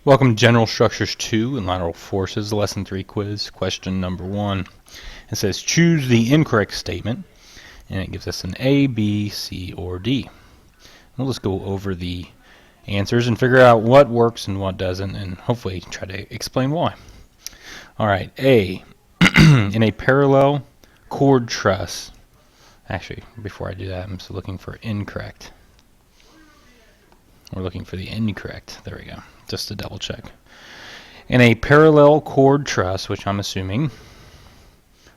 Welcome to General Structures 2 and Lateral Forces, Lesson 3 quiz, question number 1. It says choose the incorrect statement, and it gives us an A, B, C, or D. We'll just go over the answers and figure out what works and what doesn't, and hopefully try to explain why. Alright, A. In a parallel chord truss. Actually, before I do that, I'm just looking for incorrect. We're looking for the incorrect. There we go. Just to double check. In a parallel chord truss, which I'm assuming,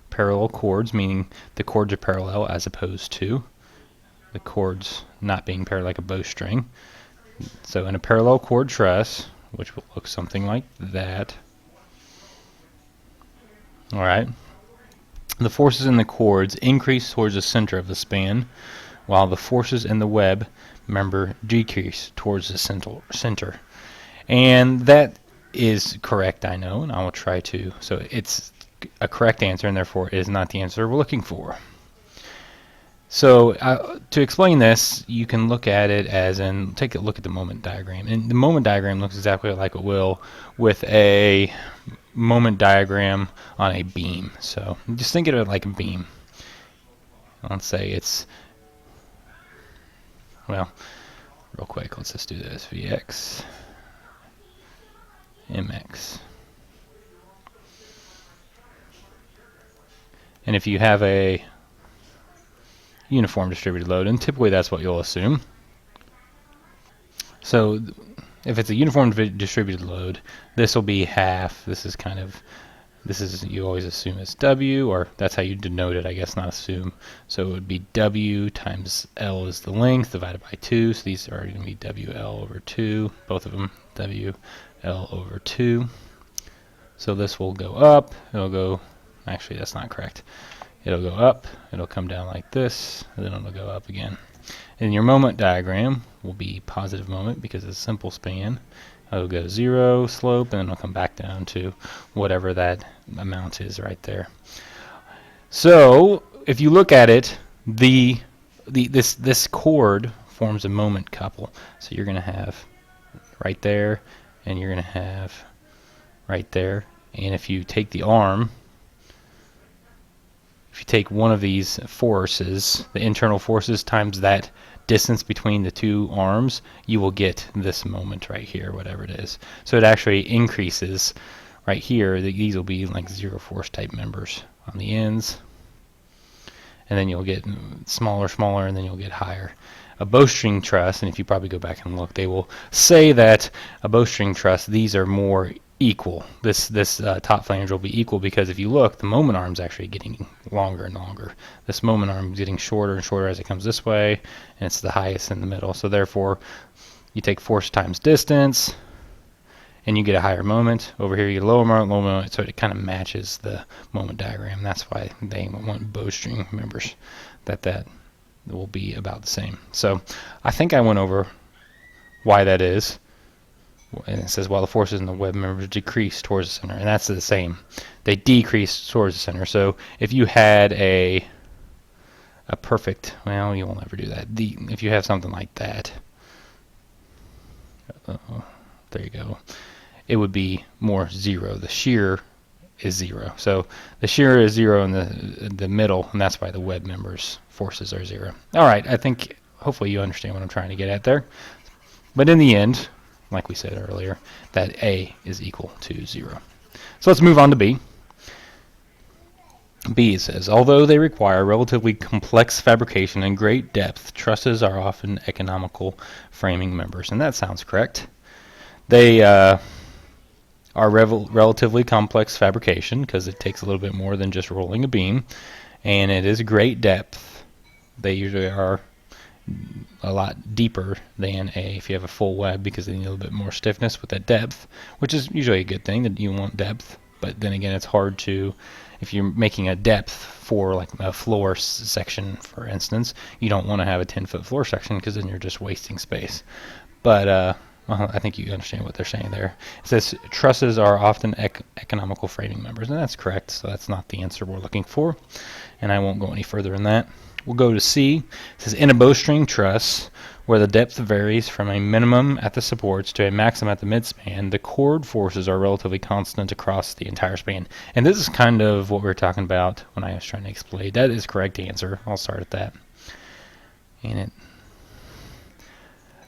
parallel chords, meaning the chords are parallel as opposed to the chords not being paired like a bowstring. So in a parallel chord truss, which will look something like that. Alright. The forces in the chords increase towards the center of the span, while the forces in the web member decrease towards the center. And that is correct, I know, and I will try to. So it's a correct answer, and therefore it is not the answer we're looking for. So to explain this, you can look at it as in, take a look at the moment diagram. And the moment diagram looks exactly like it will with a moment diagram on a beam. So just think of it like a beam. Let's say it's, well, real quick, let's just do this. Vx, mx. And if you have a uniform distributed load, and typically that's what you'll assume. So if it's a uniform distributed load, this will be half. This is you always assume it's W, or that's how you denote it, I guess, not assume. So it would be W times L is the length divided by 2. So these are going to be WL over 2, both of them WL over 2. So this will go up. It'll go, actually that's not correct. It'll go up, it'll come down like this, and then it'll go up again. And your moment diagram will be positive moment because it's a simple span. It'll go 0 slope, and then it'll come back down to whatever that amount is right there. So if you look at it, this chord forms a moment couple. So you're going to have right there, and you're going to have right there. And if you take the arm, if you take one of these forces, the internal forces times that distance between the two arms, you will get this moment right here, whatever it is. So it actually increases right here. These will be like zero force type members on the ends. And then you'll get smaller, and then you'll get higher. A bowstring truss, and if you probably go back and look, they will say that a bowstring truss, these are more equal. This top flange will be equal because if you look, the moment arm is actually getting longer and longer. This moment arm is getting shorter and shorter as it comes this way, and it's the highest in the middle. So therefore, you take force times distance, and you get a higher moment. Over here, you get a lower moment, so it kind of matches the moment diagram. That's why they want bowstring members, that will be about the same. So I think I went over why that is. And it says while the forces in the web members decrease towards the center, and that's the same. They decrease towards the center. So if you had a perfect, well, you will never do that. If you have something like that, there you go. It would be more 0. The shear is 0. So the shear is 0 in the middle, and that's why the web members' forces are 0. All right, I think hopefully you understand what I'm trying to get at there. But in the end, like we said earlier, that A is equal to 0. So let's move on to B. B says, although they require relatively complex fabrication and great depth, trusses are often economical framing members. And that sounds correct. They are relatively complex fabrication because it takes a little bit more than just rolling a beam. And it is great depth. They usually are a lot deeper than if you have a full web because they need a little bit more stiffness with that depth, which is usually a good thing that you want depth. But then again, it's hard to, if you're making a depth for like a floor section, for instance, you don't want to have a 10-foot floor section because then you're just wasting space. But well, I think you understand what they're saying there. It says trusses are often economical framing members, and that's correct. So that's not the answer we're looking for, and I won't go any further in that. We'll go to C. It says in a bowstring truss, Where the depth varies from a minimum at the supports to a maximum at the midspan, the chord forces are relatively constant across the entire span. And this is kind of what we were talking about when I was trying to explain. That is correct answer. I'll start at that. And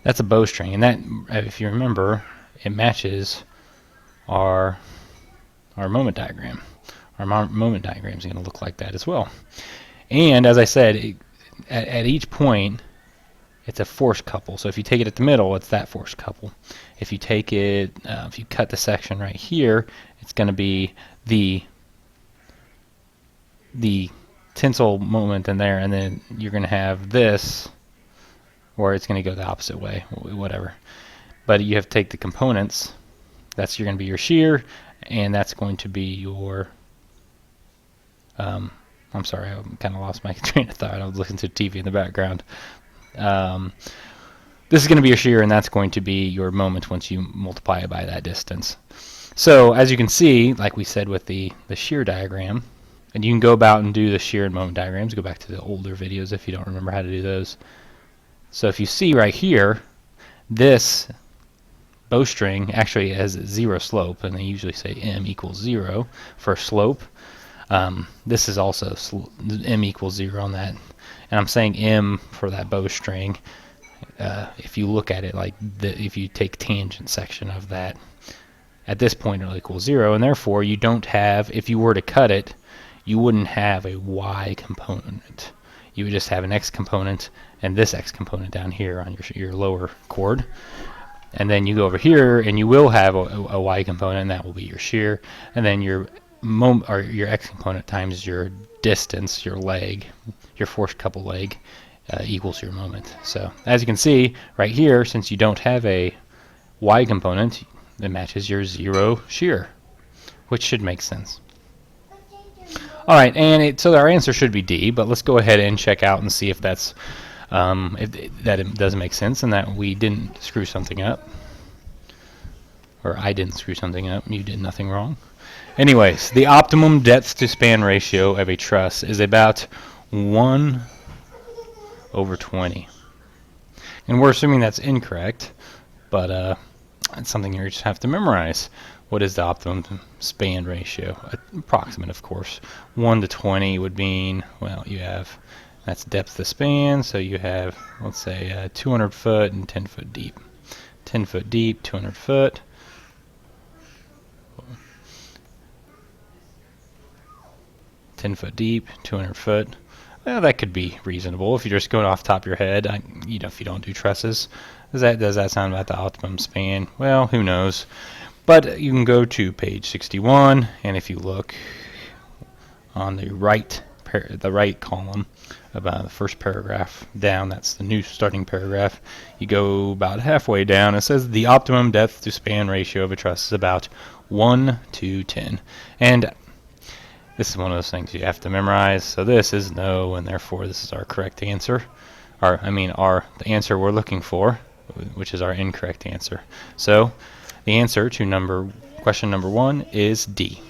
that's a bowstring, and that, if you remember, it matches our moment diagram. Our moment diagram is going to look like that as well. And as I said, at each point, it's a force couple. So if you take it at the middle, it's that force couple. If you take it, if you cut the section right here, it's going to be the tensile moment in there, and then you're going to have this, or it's going to go the opposite way, whatever. But you have to take the components. That's going to be your shear, and that's going to be your I'm sorry, I kind of lost my train of thought. I was listening to TV in the background. This is going to be your shear, and that's going to be your moment once you multiply it by that distance. So as you can see, like we said with the shear diagram, and you can go about and do the shear and moment diagrams. Go back to the older videos if you don't remember how to do those. So if you see right here, this bowstring actually has zero slope, and they usually say m equals 0 for slope. This is also m equals 0 on that, and I'm saying m for that bowstring. If you look at it like if you take tangent section of that, at this point it'll equal 0, and therefore you don't have, if you were to cut it, you wouldn't have a y component. You would just have an x component and this x component down here on your lower chord. And then you go over here and you will have a y component, and that will be your shear, and then your x component times your distance, your leg, your force couple leg, equals your moment. So as you can see right here, since you don't have a y component, it matches your 0 shear, which should make sense. Alright, and so our answer should be D, but let's go ahead and check out and see if that's that it doesn't make sense and that we didn't screw something up. Or I didn't screw something up, you did nothing wrong. Anyways, the optimum depth to span ratio of a truss is about 1/20. And we're assuming that's incorrect, but it's something you just have to memorize. What is the optimum span ratio? Approximate, of course. 1/20 would mean, well, you have, that's depth of span, so you have, let's say, 200 foot and 10 foot deep. 10 foot deep, 200 foot. 10 foot deep, 200 foot. Well, that could be reasonable if you're just going off the top of your head. You know, if you don't do trusses, does that sound about the optimum span? Well, who knows? But you can go to page 61, and if you look on the right column, about the first paragraph down, that's the new starting paragraph. You go about halfway down. It says the optimum depth to span ratio of a truss is about 1/10, and this is one of those things you have to memorize. So this is no, and therefore this is our correct answer. The answer we're looking for, which is our incorrect answer. So the answer to question number 1 is D.